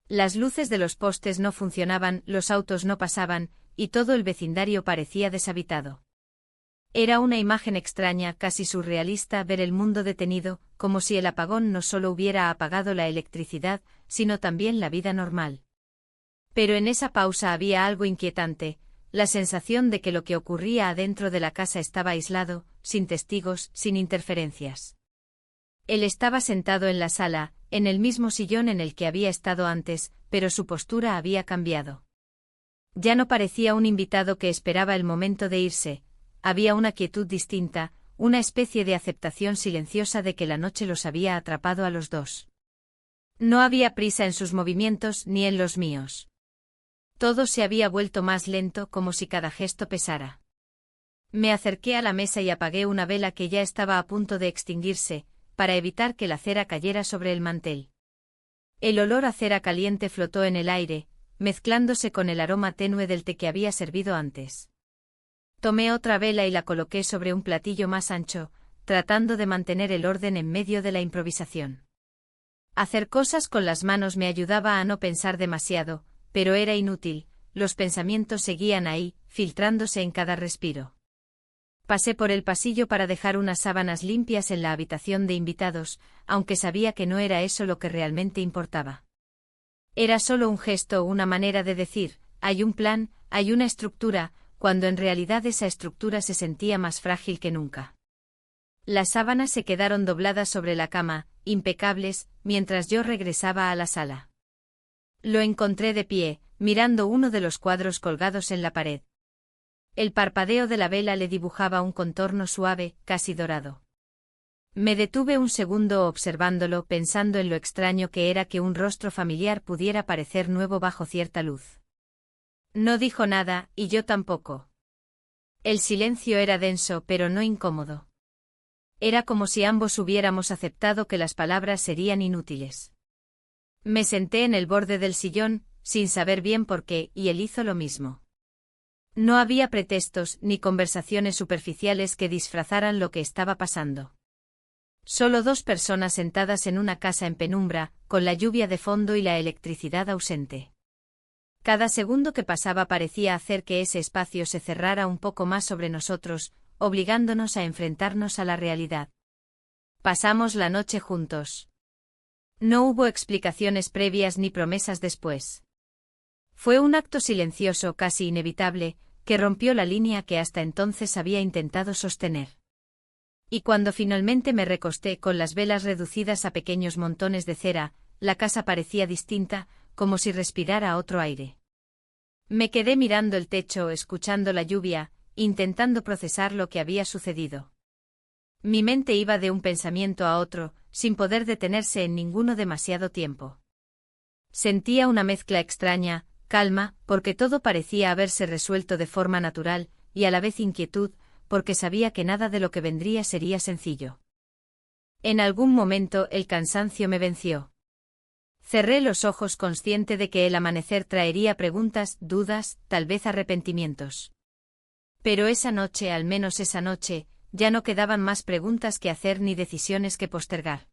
Las luces de los postes no funcionaban, los autos no pasaban, y todo el vecindario parecía deshabitado. Era una imagen extraña, casi surrealista, ver el mundo detenido, como si el apagón no solo hubiera apagado la electricidad, sino también la vida normal. Pero en esa pausa había algo inquietante, la sensación de que lo que ocurría adentro de la casa estaba aislado, sin testigos, sin interferencias. Él estaba sentado en la sala, en el mismo sillón en el que había estado antes, pero su postura había cambiado. Ya no parecía un invitado que esperaba el momento de irse, había una quietud distinta, una especie de aceptación silenciosa de que la noche los había atrapado a los dos. No había prisa en sus movimientos ni en los míos. Todo se había vuelto más lento, como si cada gesto pesara. Me acerqué a la mesa y apagué una vela que ya estaba a punto de extinguirse, para evitar que la cera cayera sobre el mantel. El olor a cera caliente flotó en el aire, mezclándose con el aroma tenue del té que había servido antes. Tomé otra vela y la coloqué sobre un platillo más ancho, tratando de mantener el orden en medio de la improvisación. Hacer cosas con las manos me ayudaba a no pensar demasiado, pero era inútil, los pensamientos seguían ahí, filtrándose en cada respiro. Pasé por el pasillo para dejar unas sábanas limpias en la habitación de invitados, aunque sabía que no era eso lo que realmente importaba. Era solo un gesto o una manera de decir, hay un plan, hay una estructura, cuando en realidad esa estructura se sentía más frágil que nunca. Las sábanas se quedaron dobladas sobre la cama, impecables, mientras yo regresaba a la sala. Lo encontré de pie, mirando uno de los cuadros colgados en la pared. El parpadeo de la vela le dibujaba un contorno suave, casi dorado. Me detuve un segundo observándolo, pensando en lo extraño que era que un rostro familiar pudiera parecer nuevo bajo cierta luz. No dijo nada, y yo tampoco. El silencio era denso, pero no incómodo. Era como si ambos hubiéramos aceptado que las palabras serían inútiles. Me senté en el borde del sillón, sin saber bien por qué, y él hizo lo mismo. No había pretextos ni conversaciones superficiales que disfrazaran lo que estaba pasando. Solo dos personas sentadas en una casa en penumbra, con la lluvia de fondo y la electricidad ausente. Cada segundo que pasaba parecía hacer que ese espacio se cerrara un poco más sobre nosotros, obligándonos a enfrentarnos a la realidad. Pasamos la noche juntos. No hubo explicaciones previas ni promesas después. Fue un acto silencioso, casi inevitable, que rompió la línea que hasta entonces había intentado sostener. Y cuando finalmente me recosté con las velas reducidas a pequeños montones de cera, la casa parecía distinta, como si respirara otro aire. Me quedé mirando el techo, escuchando la lluvia, intentando procesar lo que había sucedido. Mi mente iba de un pensamiento a otro, sin poder detenerse en ninguno demasiado tiempo. Sentía una mezcla extraña, calma, porque todo parecía haberse resuelto de forma natural, y a la vez inquietud, porque sabía que nada de lo que vendría sería sencillo. En algún momento el cansancio me venció. Cerré los ojos consciente de que el amanecer traería preguntas, dudas, tal vez arrepentimientos. Pero esa noche, al menos esa noche, ya no quedaban más preguntas que hacer ni decisiones que postergar.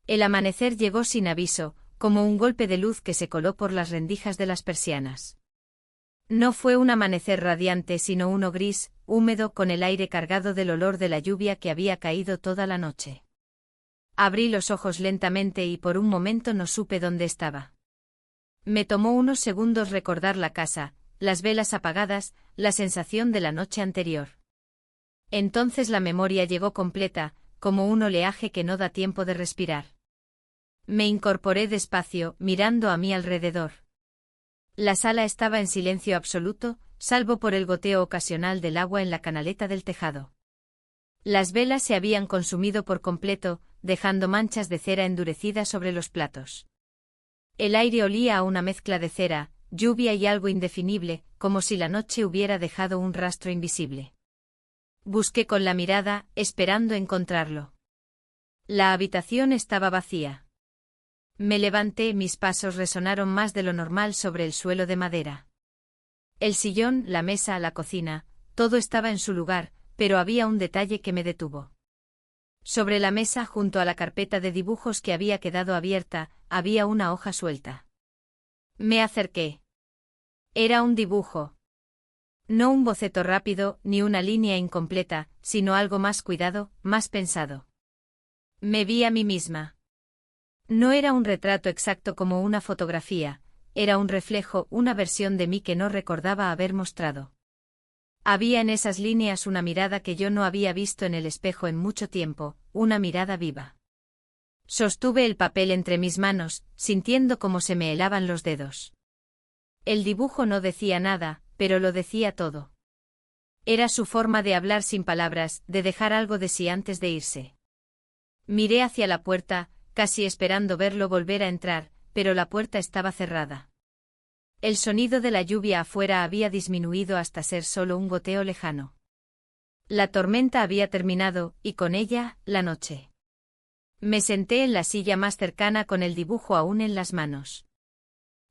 El amanecer llegó sin aviso, como un golpe de luz que se coló por las rendijas de las persianas. No fue un amanecer radiante, sino uno gris, húmedo, con el aire cargado del olor de la lluvia que había caído toda la noche. Abrí los ojos lentamente y por un momento no supe dónde estaba. Me tomó unos segundos recordar la casa, las velas apagadas, la sensación de la noche anterior. Entonces la memoria llegó completa, como un oleaje que no da tiempo de respirar. Me incorporé despacio, mirando a mi alrededor. La sala estaba en silencio absoluto, salvo por el goteo ocasional del agua en la canaleta del tejado. Las velas se habían consumido por completo, dejando manchas de cera endurecida sobre los platos. El aire olía a una mezcla de cera, lluvia y algo indefinible, como si la noche hubiera dejado un rastro invisible. Busqué con la mirada, esperando encontrarlo. La habitación estaba vacía. Me levanté, mis pasos resonaron más de lo normal sobre el suelo de madera. El sillón, la mesa, la cocina, todo estaba en su lugar, pero había un detalle que me detuvo. Sobre la mesa, junto a la carpeta de dibujos que había quedado abierta, había una hoja suelta. Me acerqué. Era un dibujo. No un boceto rápido, ni una línea incompleta, sino algo más cuidado, más pensado. Me vi a mí misma. No era un retrato exacto como una fotografía, era un reflejo, una versión de mí que no recordaba haber mostrado. Había en esas líneas una mirada que yo no había visto en el espejo en mucho tiempo, una mirada viva. Sostuve el papel entre mis manos, sintiendo cómo se me helaban los dedos. El dibujo no decía nada, pero lo decía todo. Era su forma de hablar sin palabras, de dejar algo de sí antes de irse. Miré hacia la puerta, casi esperando verlo volver a entrar, pero la puerta estaba cerrada. El sonido de la lluvia afuera había disminuido hasta ser solo un goteo lejano. La tormenta había terminado, y con ella, la noche. Me senté en la silla más cercana con el dibujo aún en las manos.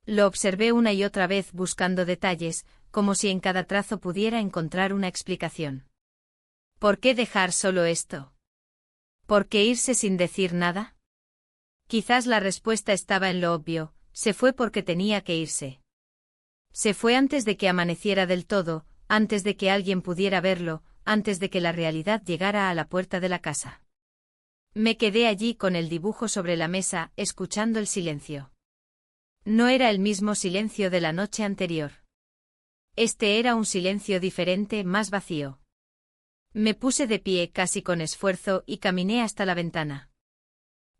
Lo observé una y otra vez buscando detalles, como si en cada trazo pudiera encontrar una explicación. ¿Por qué dejar solo esto? ¿Por qué irse sin decir nada? Quizás la respuesta estaba en lo obvio, se fue porque tenía que irse. Se fue antes de que amaneciera del todo, antes de que alguien pudiera verlo, antes de que la realidad llegara a la puerta de la casa. Me quedé allí con el dibujo sobre la mesa, escuchando el silencio. No era el mismo silencio de la noche anterior. Este era un silencio diferente, más vacío. Me puse de pie casi con esfuerzo y caminé hasta la ventana.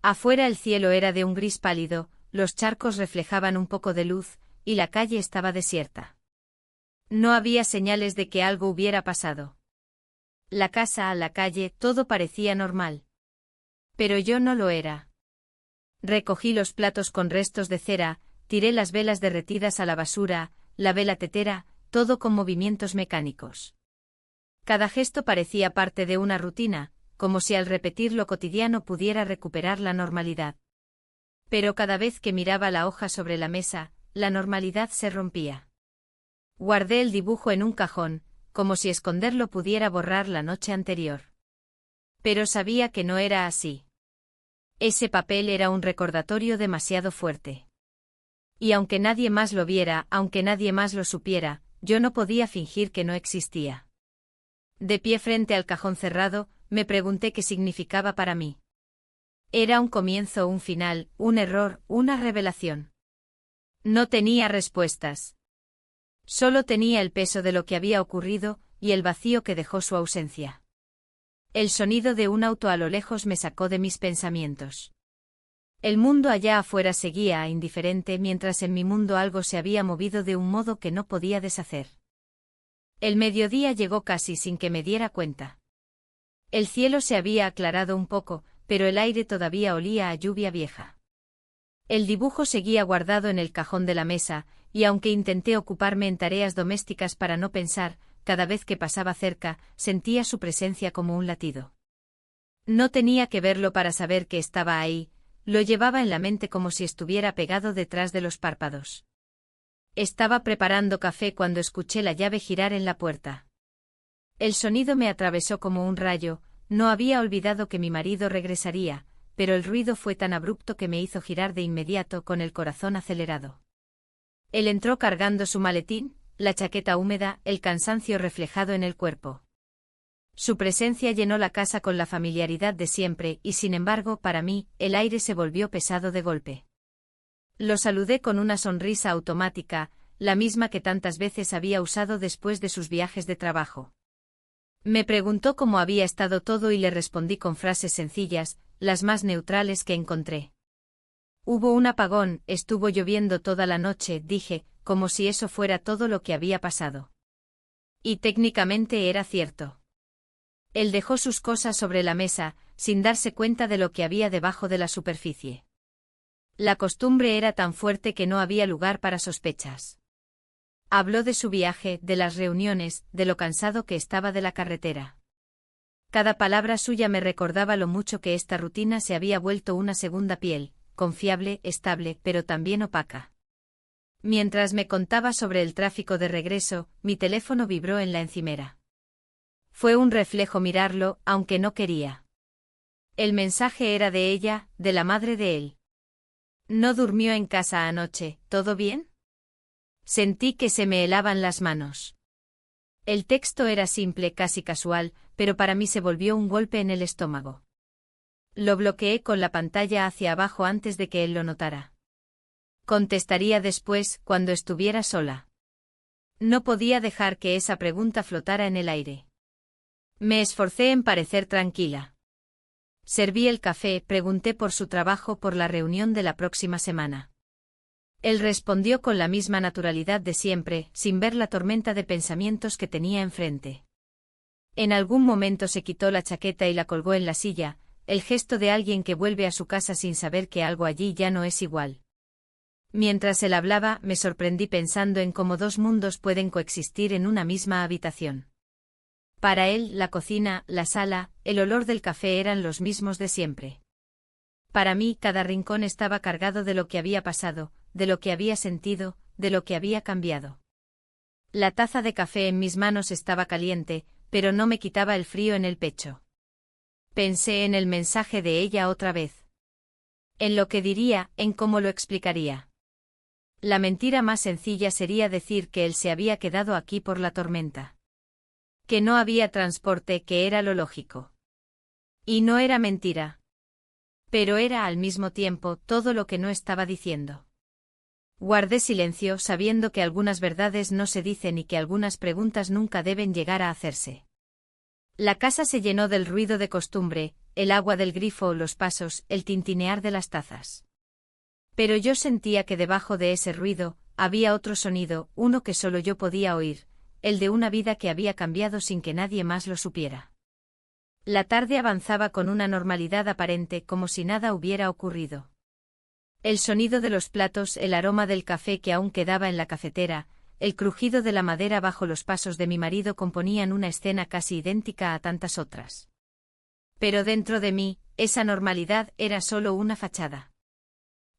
Afuera el cielo era de un gris pálido, los charcos reflejaban un poco de luz, y la calle estaba desierta. No había señales de que algo hubiera pasado. La casa, la calle, todo parecía normal. Pero yo no lo era. Recogí los platos con restos de cera, tiré las velas derretidas a la basura, lavé la tetera, todo con movimientos mecánicos. Cada gesto parecía parte de una rutina, como si al repetir lo cotidiano pudiera recuperar la normalidad. Pero cada vez que miraba la hoja sobre la mesa, la normalidad se rompía. Guardé el dibujo en un cajón, como si esconderlo pudiera borrar la noche anterior. Pero sabía que no era así. Ese papel era un recordatorio demasiado fuerte. Y aunque nadie más lo viera, aunque nadie más lo supiera, yo no podía fingir que no existía. De pie frente al cajón cerrado, me pregunté qué significaba para mí. ¿Era un comienzo, un final, un error, una revelación? No tenía respuestas. Solo tenía el peso de lo que había ocurrido, y el vacío que dejó su ausencia. El sonido de un auto a lo lejos me sacó de mis pensamientos. El mundo allá afuera seguía indiferente mientras en mi mundo algo se había movido de un modo que no podía deshacer. El mediodía llegó casi sin que me diera cuenta. El cielo se había aclarado un poco, pero el aire todavía olía a lluvia vieja. El dibujo seguía guardado en el cajón de la mesa, y aunque intenté ocuparme en tareas domésticas para no pensar, cada vez que pasaba cerca, sentía su presencia como un latido. No tenía que verlo para saber que estaba ahí, lo llevaba en la mente como si estuviera pegado detrás de los párpados. Estaba preparando café cuando escuché la llave girar en la puerta. El sonido me atravesó como un rayo, no había olvidado que mi marido regresaría, pero el ruido fue tan abrupto que me hizo girar de inmediato con el corazón acelerado. Él entró cargando su maletín, la chaqueta húmeda, el cansancio reflejado en el cuerpo. Su presencia llenó la casa con la familiaridad de siempre y sin embargo, para mí, el aire se volvió pesado de golpe. Lo saludé con una sonrisa automática, la misma que tantas veces había usado después de sus viajes de trabajo. Me preguntó cómo había estado todo y le respondí con frases sencillas, las más neutrales que encontré. Hubo un apagón, estuvo lloviendo toda la noche, dije, como si eso fuera todo lo que había pasado. Y técnicamente era cierto. Él dejó sus cosas sobre la mesa, sin darse cuenta de lo que había debajo de la superficie. La costumbre era tan fuerte que no había lugar para sospechas. Habló de su viaje, de las reuniones, de lo cansado que estaba de la carretera. Cada palabra suya me recordaba lo mucho que esta rutina se había vuelto una segunda piel, confiable, estable, pero también opaca. Mientras me contaba sobre el tráfico de regreso, mi teléfono vibró en la encimera. Fue un reflejo mirarlo, aunque no quería. El mensaje era de ella, de la madre de él. No durmió en casa anoche, ¿todo bien? Sentí que se me helaban las manos. El texto era simple, casi casual, pero para mí se volvió un golpe en el estómago. Lo bloqueé con la pantalla hacia abajo antes de que él lo notara. Contestaría después, cuando estuviera sola. No podía dejar que esa pregunta flotara en el aire. Me esforcé en parecer tranquila. Serví el café, pregunté por su trabajo, por la reunión de la próxima semana. Él respondió con la misma naturalidad de siempre, sin ver la tormenta de pensamientos que tenía enfrente. En algún momento se quitó la chaqueta y la colgó en la silla, el gesto de alguien que vuelve a su casa sin saber que algo allí ya no es igual. Mientras él hablaba, me sorprendí pensando en cómo dos mundos pueden coexistir en una misma habitación. Para él, la cocina, la sala, el olor del café eran los mismos de siempre. Para mí, cada rincón estaba cargado de lo que había pasado, de lo que había sentido, de lo que había cambiado. La taza de café en mis manos estaba caliente, pero no me quitaba el frío en el pecho. Pensé en el mensaje de ella otra vez. En lo que diría, en cómo lo explicaría. La mentira más sencilla sería decir que él se había quedado aquí por la tormenta. Que no había transporte, que era lo lógico. Y no era mentira. Pero era al mismo tiempo todo lo que no estaba diciendo. Guardé silencio sabiendo que algunas verdades no se dicen y que algunas preguntas nunca deben llegar a hacerse. La casa se llenó del ruido de costumbre, el agua del grifo, los pasos, el tintinear de las tazas. Pero yo sentía que debajo de ese ruido, había otro sonido, uno que solo yo podía oír, el de una vida que había cambiado sin que nadie más lo supiera. La tarde avanzaba con una normalidad aparente como si nada hubiera ocurrido. El sonido de los platos, el aroma del café que aún quedaba en la cafetera, el crujido de la madera bajo los pasos de mi marido componían una escena casi idéntica a tantas otras. Pero dentro de mí, esa normalidad era solo una fachada.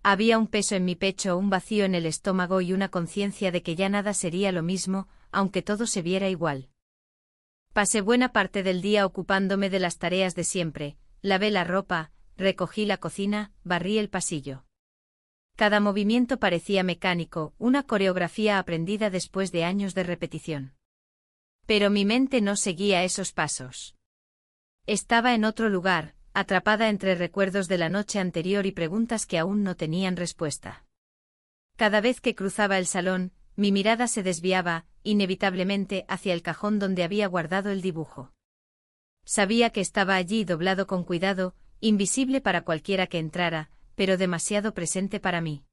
Había un peso en mi pecho, un vacío en el estómago y una conciencia de que ya nada sería lo mismo, aunque todo se viera igual. Pasé buena parte del día ocupándome de las tareas de siempre, lavé la ropa, recogí la cocina, barrí el pasillo. Cada movimiento parecía mecánico, una coreografía aprendida después de años de repetición. Pero mi mente no seguía esos pasos. Estaba en otro lugar, atrapada entre recuerdos de la noche anterior y preguntas que aún no tenían respuesta. Cada vez que cruzaba el salón, mi mirada se desviaba, inevitablemente, hacia el cajón donde había guardado el dibujo. Sabía que estaba allí doblado con cuidado, invisible para cualquiera que entrara, pero demasiado presente para mí.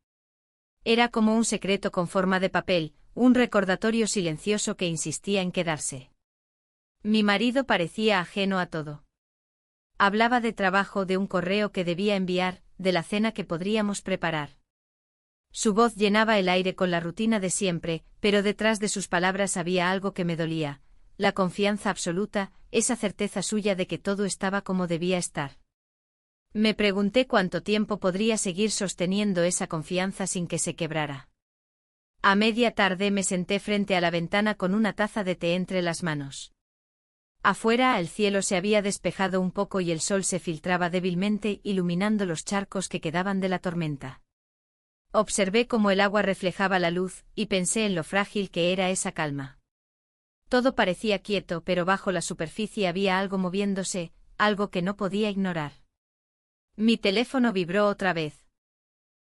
Era como un secreto con forma de papel, un recordatorio silencioso que insistía en quedarse. Mi marido parecía ajeno a todo. Hablaba de trabajo, de un correo que debía enviar, de la cena que podríamos preparar. Su voz llenaba el aire con la rutina de siempre, pero detrás de sus palabras había algo que me dolía, la confianza absoluta, esa certeza suya de que todo estaba como debía estar. Me pregunté cuánto tiempo podría seguir sosteniendo esa confianza sin que se quebrara. A media tarde me senté frente a la ventana con una taza de té entre las manos. Afuera el cielo se había despejado un poco y el sol se filtraba débilmente, iluminando los charcos que quedaban de la tormenta. Observé cómo el agua reflejaba la luz, y pensé en lo frágil que era esa calma. Todo parecía quieto, pero bajo la superficie había algo moviéndose, algo que no podía ignorar. Mi teléfono vibró otra vez.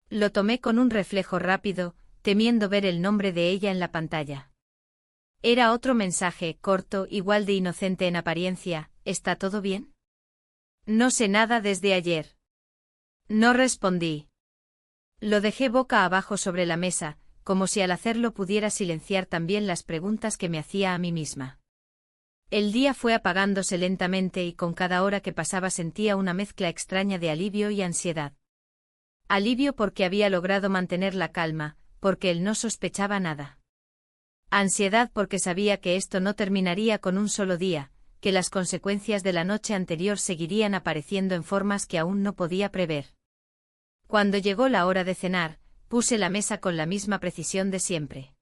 Lo tomé con un reflejo rápido, temiendo ver el nombre de ella en la pantalla. Era otro mensaje, corto, igual de inocente en apariencia: ¿está todo bien? No sé nada desde ayer. No respondí. Lo dejé boca abajo sobre la mesa, como si al hacerlo pudiera silenciar también las preguntas que me hacía a mí misma. El día fue apagándose lentamente y con cada hora que pasaba sentía una mezcla extraña de alivio y ansiedad. Alivio porque había logrado mantener la calma, porque él no sospechaba nada. Ansiedad porque sabía que esto no terminaría con un solo día, que las consecuencias de la noche anterior seguirían apareciendo en formas que aún no podía prever. Cuando llegó la hora de cenar, puse la mesa con la misma precisión de siempre.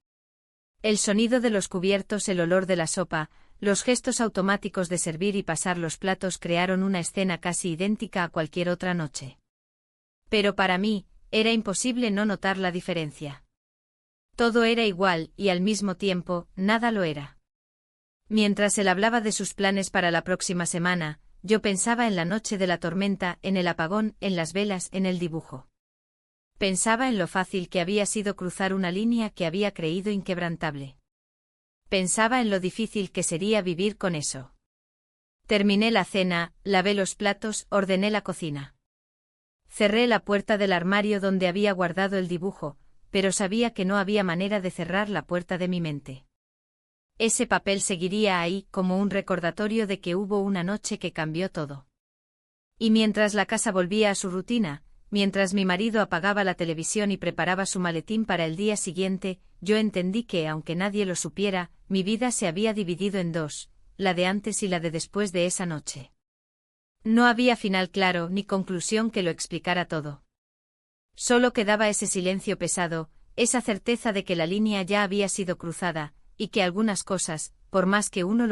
El sonido de los cubiertos, el olor de la sopa, los gestos automáticos de servir y pasar los platos crearon una escena casi idéntica a cualquier otra noche. Pero para mí, era imposible no notar la diferencia. Todo era igual, y al mismo tiempo, nada lo era. Mientras él hablaba de sus planes para la próxima semana, yo pensaba en la noche de la tormenta, en el apagón, en las velas, en el dibujo. Pensaba en lo fácil que había sido cruzar una línea que había creído inquebrantable. Pensaba en lo difícil que sería vivir con eso. Terminé la cena, lavé los platos, ordené la cocina. Cerré la puerta del armario donde había guardado el dibujo, pero sabía que no había manera de cerrar la puerta de mi mente. Ese papel seguiría ahí como un recordatorio de que hubo una noche que cambió todo. Y mientras la casa volvía a su rutina, mientras mi marido apagaba la televisión y preparaba su maletín para el día siguiente, yo entendí que, aunque nadie lo supiera, mi vida se había dividido en dos, la de antes y la de después de esa noche. No había final claro ni conclusión que lo explicara todo. Solo quedaba ese silencio pesado, esa certeza de que la línea ya había sido cruzada, y que algunas cosas, por más que uno